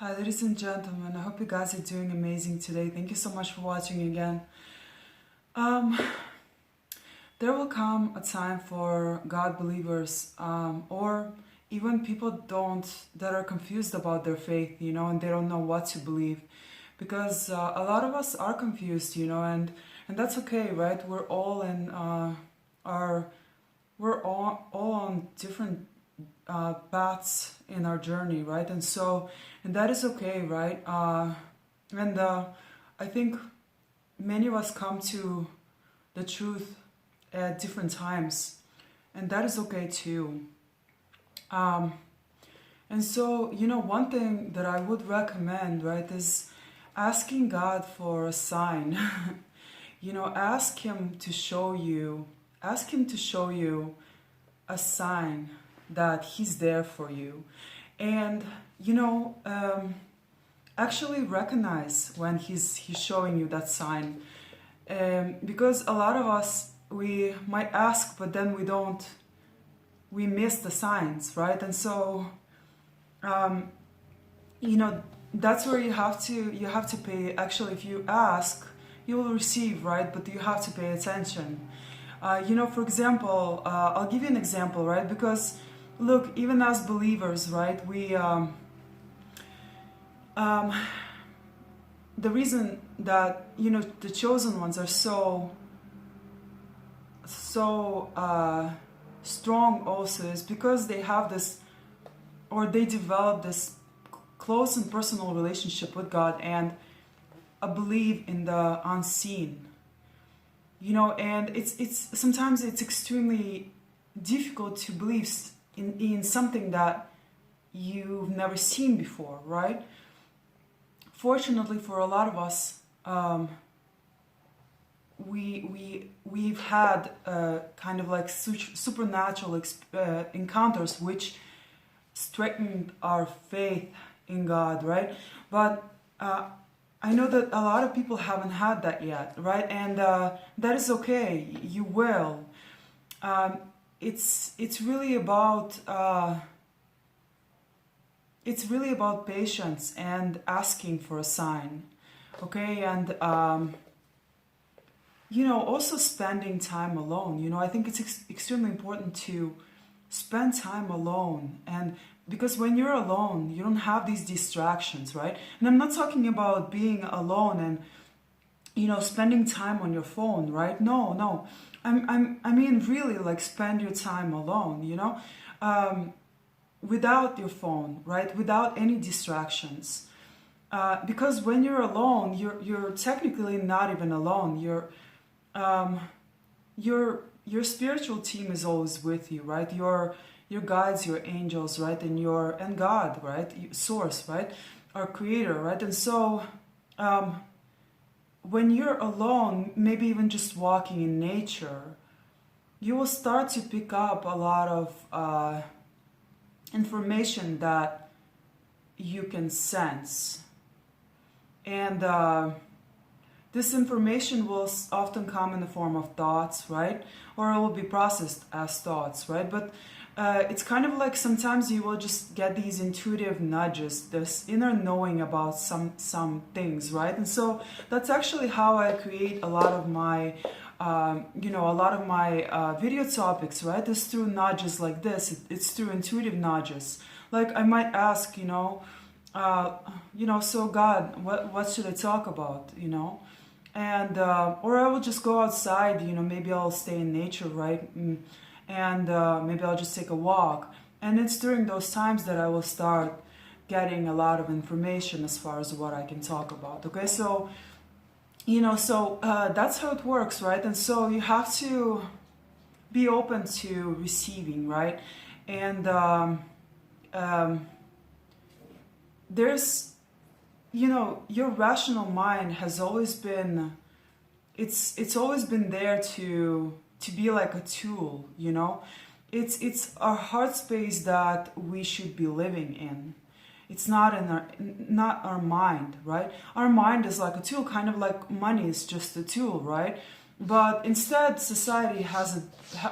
Hi, ladies and gentlemen. I hope you guys are doing amazing today. Thank you so much for watching again. Um, there will come a time for God believers, or even people that are confused about their faith, and they don't know what to believe, because a lot of us are confused, and that's okay, right? We're all in our we're all on different paths in our journey, right? And that is okay, right? And I think many of us come to the truth at different times, and that is okay too. Um, and so, one thing that I would recommend, right, is asking God for a sign. Ask Him to show you a sign that He's there for you. And, actually recognize when He's showing you that sign. Because a lot of us, we might ask, but then we miss the signs, right? And so, um, that's where you have to pay. Actually, if you ask, you will receive, right? But you have to pay attention. For example, I'll give you an example, right? Because look, even as believers, right, um, the reason that the chosen ones are so strong also is because they have this, or they develop this close and personal relationship with God and a belief in the unseen. And it's sometimes it's extremely difficult to believe in something that you've never seen before, right? Fortunately for a lot of us, we've had kind of like supernatural encounters which strengthened our faith in God, right? But I know that a lot of people haven't had that yet, right? And that is okay. You will. It's really about patience and asking for a sign, okay? And also spending time alone. I think it's extremely important to spend time alone, and because when you're alone, you don't have these distractions, right? And I'm not talking about being alone and spending time on your phone, right? No. I mean really, like, spend your time alone, without your phone, right? Without any distractions. Because when you're alone, you're technically not even alone. Your spiritual team is always with you, right? Your guides, your angels, right? And God, right? Source, right? Our creator, right? And so when you're alone, maybe even just walking in nature, you will start to pick up a lot of information that you can sense. And this information will often come in the form of thoughts, right? Or it will be processed as thoughts, right? But it's kind of like sometimes you will just get these intuitive nudges, this inner knowing about some things, right? And so that's actually how I create a lot of my video topics, right? It's through nudges like this. It's through intuitive nudges. Like I might ask, so God, what should I talk about, And or I will just go outside, maybe I'll stay in nature, right? And maybe I'll just take a walk. And it's during those times that I will start getting a lot of information as far as what I can talk about. Okay, so that's how it works, right? And so you have to be open to receiving, right? And there's, your rational mind has always been, it's always been there to be like a tool, it's our heart space that we should be living in. It's not not our mind, right? Our mind is like a tool, kind of like money is just a tool, right? But instead, society has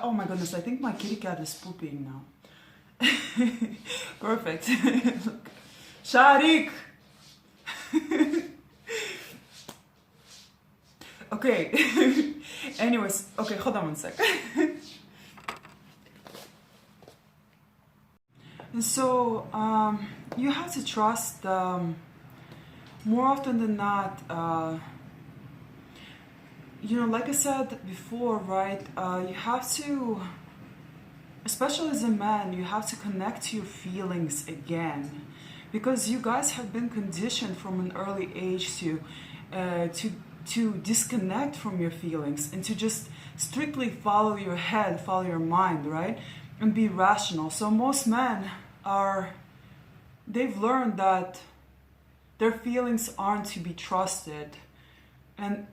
oh my goodness, I think my kitty cat is pooping now. Perfect. Sharik! Okay. Anyways, okay, hold on one sec. And so you have to trust, more often than not, like I said before, right? You have to, especially as a man, you have to connect to your feelings again, because you guys have been conditioned from an early age to disconnect from your feelings and to just strictly follow your head, follow your mind, right? And be rational. So most men they've learned that their feelings aren't to be trusted, and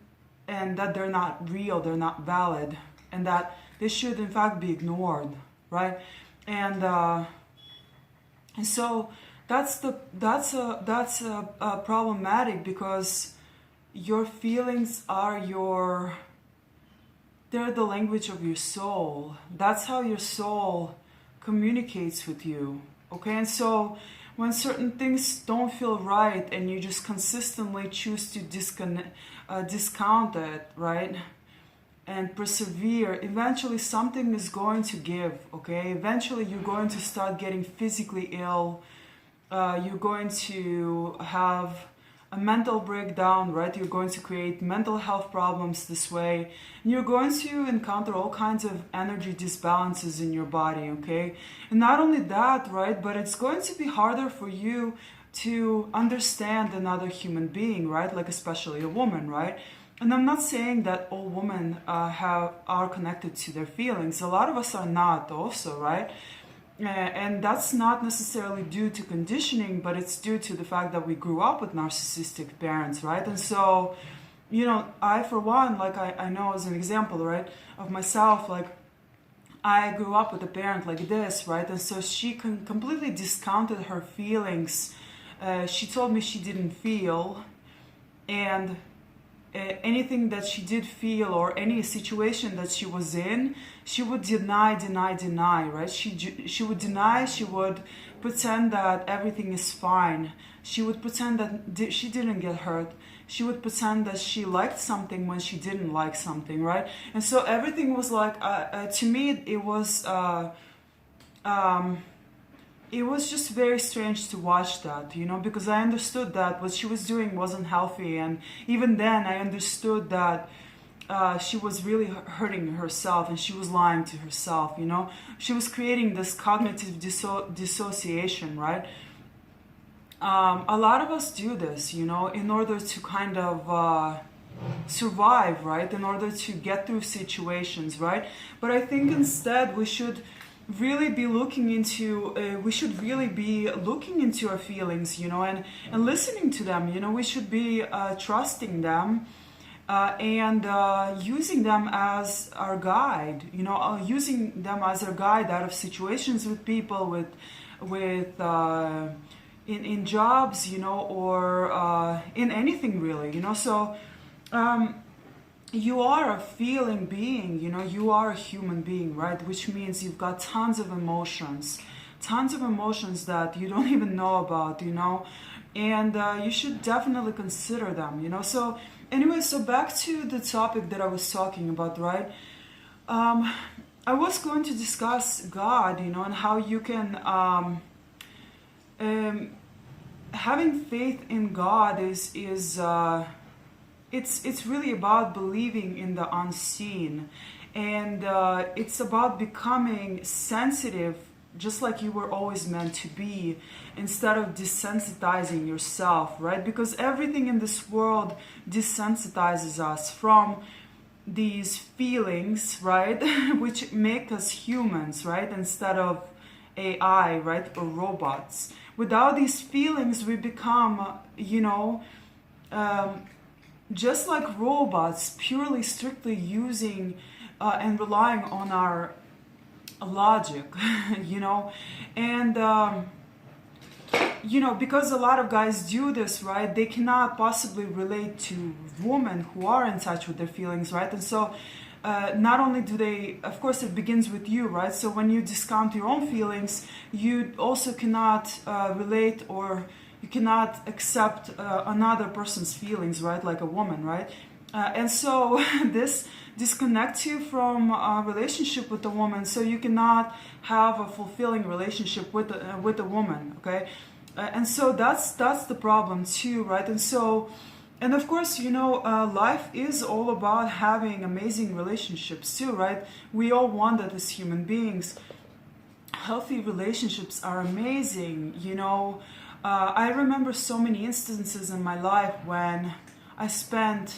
that they're not real, they're not valid, and that they should in fact be ignored, right? And so that's problematic, because your feelings they're the language of your soul. That's how your soul communicates with you, okay? And so when certain things don't feel right and you just consistently choose to discount it, right, and persevere, eventually something is going to give, okay? Eventually you're going to start getting physically ill. You're going to have a mental breakdown, right? You're going to create mental health problems this way. And you're going to encounter all kinds of energy disbalances in your body, okay? And not only that, right, but it's going to be harder for you to understand another human being, right? Like especially a woman, right? And I'm not saying that all women are connected to their feelings. A lot of us are not also, right? And that's not necessarily due to conditioning, but it's due to the fact that we grew up with narcissistic parents, right? And so, I, for one, like I know as an example, right, of myself, like I grew up with a parent like this, right? And so she completely discounted her feelings. She told me she didn't feel, and anything that she did feel or any situation that she was in, she would deny, right? She would deny, she would pretend that everything is fine. She would pretend that she didn't get hurt. She would pretend that she liked something when she didn't like something, right? And so everything was like, to me, it was just very strange to watch that, because I understood that what she was doing wasn't healthy. And even then I understood that she was really hurting herself, and she was lying to herself, She was creating this cognitive dissociation, right? A lot of us do this, in order to kind of survive, right? In order to get through situations, right? But I think instead we should really be looking into our feelings, and listening to them. We should be trusting them, and using them as our guide, using them as our guide out of situations with people, with in jobs, or in anything really, So you are a feeling being, you are a human being, right? Which means you've got tons of emotions that you don't even know about, and you should definitely consider them, So anyway, so back to the topic that I was talking about, right? I was going to discuss God, and how you can, having faith in God is it's really about believing in the unseen, and it's about becoming sensitive, just like you were always meant to be, instead of desensitizing yourself, right? Because everything in this world desensitizes us from these feelings, right? Which make us humans, right? Instead of AI, right? Or robots. Without these feelings, we become, just like robots, purely, strictly using and relying on our logic, and because a lot of guys do this, right? They cannot possibly relate to women who are in touch with their feelings, right? And so not only do they, of course it begins with you, right? So when you discount your own feelings, you also cannot relate, or you cannot accept another person's feelings, right, like a woman, right? And so this disconnects you from a relationship with a woman, so you cannot have a fulfilling relationship with a woman, okay? And so that's the problem too, right? And so, and of course, you know, life is all about having amazing relationships too, right? We all want that as human beings. Healthy relationships are amazing, you know. I remember so many instances in my life when I spent,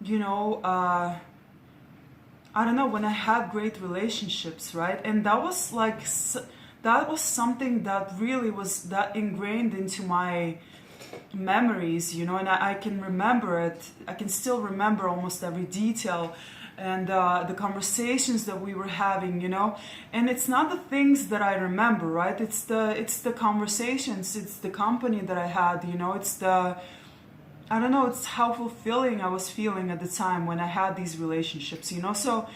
you know, I don't know, when I had great relationships, right? And that was like, that was something that really was that ingrained into my memories, you know, and I can remember it. I can still remember almost every detail, and the conversations that we were having, you know. And it's not the things that I remember, right? It's the conversations, it's the company that I had, you know. It's the, I don't know, it's how fulfilling I was feeling at the time when I had these relationships, you know. So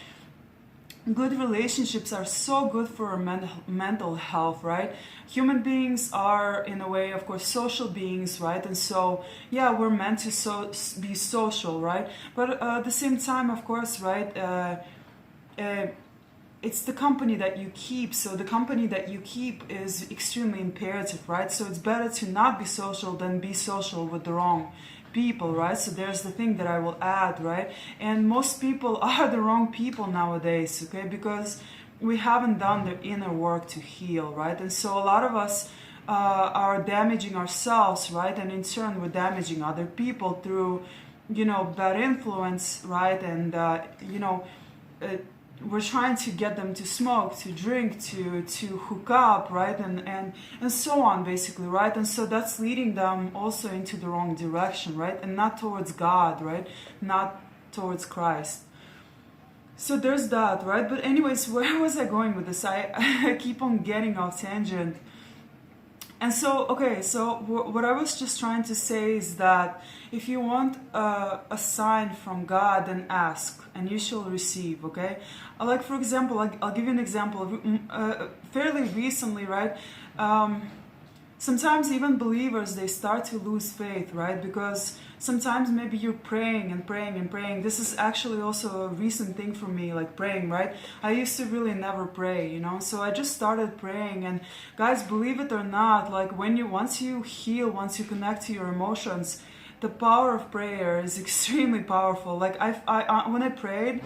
good relationships are so good for our mental health, right? Human beings are, in a way, of course, social beings, right? And so, yeah, we're meant to be social, right? But at the same time, of course, right, it's the company that you keep. So the company that you keep is extremely imperative, right? So it's better to not be social than be social with the wrong people, right? So there's the thing that I will add, right? And most people are the wrong people nowadays, okay? Because we haven't done the inner work to heal, right? And so a lot of us are damaging ourselves, right? And in turn, we're damaging other people through, you know, bad influence, right? And, you know, we're trying to get them to smoke, to drink, to hook up, right? And so on, basically, right? And so that's leading them also into the wrong direction, right? And not towards God, right? Not towards Christ. So there's that, right? But anyways, where was I going with this? I keep on getting off tangent. And so, okay, so what I was just trying to say is that if you want a sign from God, then ask, and you shall receive, okay? Like, for example, I'll give you an example. Fairly recently, right? Sometimes even believers, they start to lose faith, right? Because sometimes maybe you're praying and praying and praying. This is actually also a recent thing for me, like praying, right? I used to really never pray, you know? So I just started praying. And guys, believe it or not, like once you heal, once you connect to your emotions, the power of prayer is extremely powerful. Like when I prayed,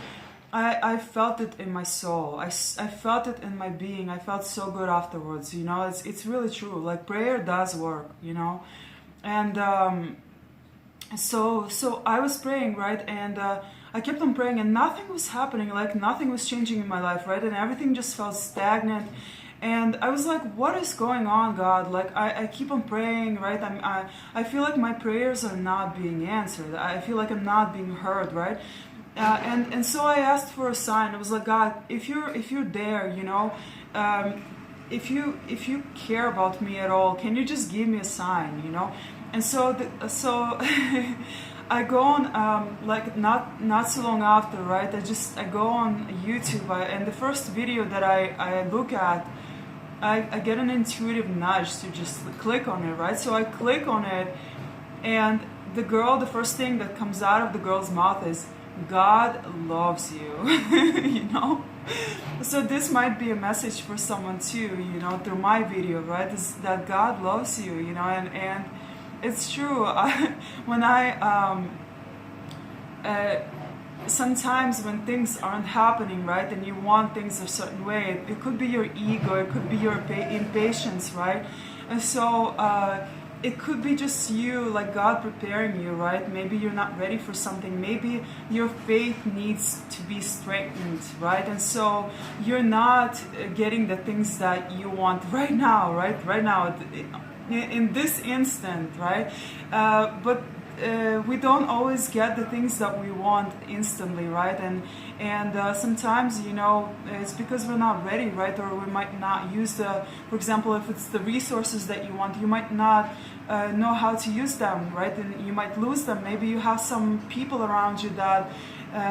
I felt it in my soul. I felt it in my being. I felt so good afterwards, you know. It's really true. Like prayer does work, you know. And so I was praying, right? And I kept on praying, and nothing was happening. Like nothing was changing in my life, right? And everything just felt stagnant. And I was like, what is going on, God? Like I keep on praying, right? I feel like my prayers are not being answered. I feel like I'm not being heard, right? And so I asked for a sign. I was like, God, if you're there, you know, if you care about me at all, can you just give me a sign, you know? And so I go on like not so long after, right? I go on YouTube, and the first video that I look at, I get an intuitive nudge to just click on it, right? So I click on it, and the first thing that comes out of the girl's mouth is, God loves you, you know? So this might be a message for someone too, you know, through my video, right? Is that God loves you, you know, and it's true. Sometimes when things aren't happening, right, and you want things a certain way, it could be your ego, it could be your impatience, right? And so it could be just you, like God preparing you, right? Maybe you're not ready for something. Maybe your faith needs to be strengthened, right? And so you're not getting the things that you want right now, right? Right now, in this instant, right? But we don't always get the things that we want instantly, right? And sometimes, you know, it's because we're not ready, right? Or we might not use for example, if it's the resources that you want, you might not know how to use them, right? And you might lose them. Maybe you have some people around you that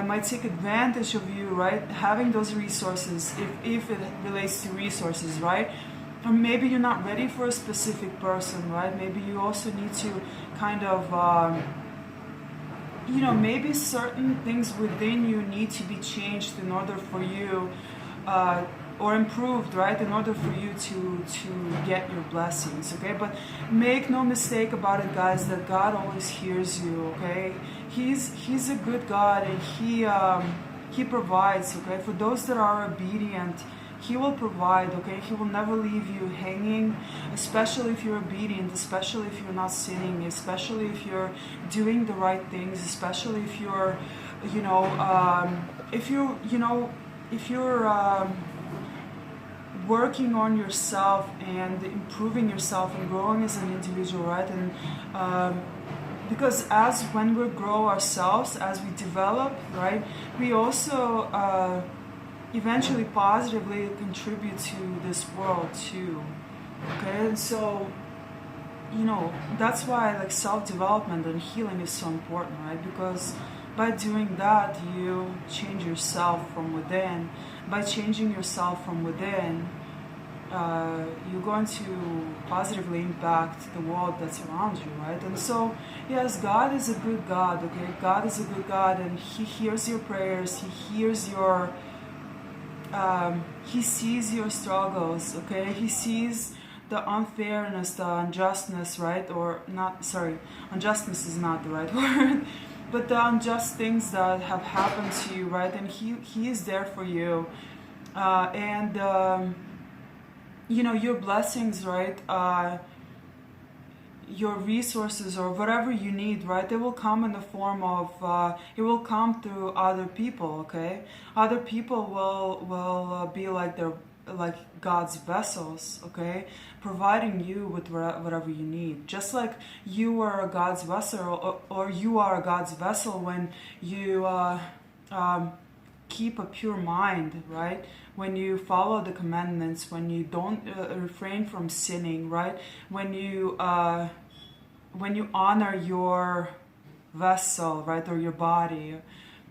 might take advantage of you, right? Having those resources, if it relates to resources, right? or maybe you're not ready for a specific person, right? Maybe you also need to kind of you know, maybe certain things within you need to be changed in order for you or improved, right, in order for you to get your blessings, okay? But make no mistake about it, guys, that God always hears you, okay? He's a good God, and he provides, okay? For those that are obedient, He will provide, okay? He will never leave you hanging, especially if you're obedient, especially if you're not sinning, especially if you're doing the right things, especially if you're, you know, if you're working on yourself and improving yourself and growing as an individual, right? And because as when we grow ourselves, as we develop, right, we also eventually positively contribute to this world too, okay? And so, you know, that's why like self-development and healing is so important, right? Because by doing that, you change yourself from within. By changing yourself from within, you're going to positively impact the world that's around you, right? And so, yes, God is a good God, okay? God is a good God, and He hears your prayers. He hears your, He sees your struggles, okay? He sees the unfairness, the unjustness, right? Or not, sorry, unjustness is not the right word, but the unjust things that have happened to you, right? And He is there for you. You know, your blessings, right? Your resources or whatever you need, right? They will come in the form of, it will come through other people, okay? Other people will be like God's vessels, okay? Providing you with whatever you need. Just like you are God's vessel, or you are God's vessel when you keep a pure mind, right? When you follow the commandments, when you don't refrain from sinning, right? When you honor your vessel, right, or your body,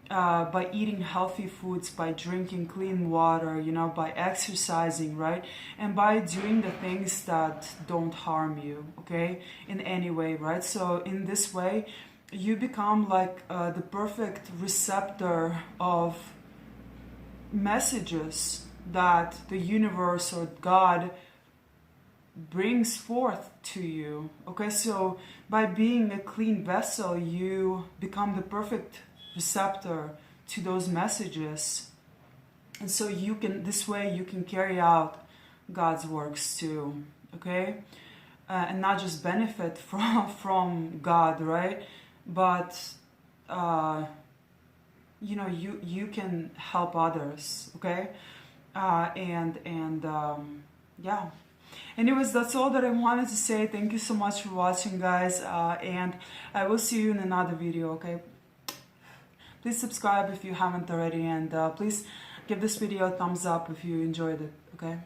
by eating healthy foods, by drinking clean water, you know, by exercising, right, and by doing the things that don't harm you, okay, in any way, right? So in this way, you become like the perfect receptor of messages that the universe or God brings forth to you, okay? So by being a clean vessel, you become the perfect receptor to those messages, and so you can, this way you can carry out God's works too, okay? And not just benefit from God, right? But you know, you can help others, okay? Yeah. Anyways, that's all that I wanted to say. Thank you so much for watching, guys, and I will see you in another video, okay? Please subscribe if you haven't already, and please give this video a thumbs up if you enjoyed it, okay?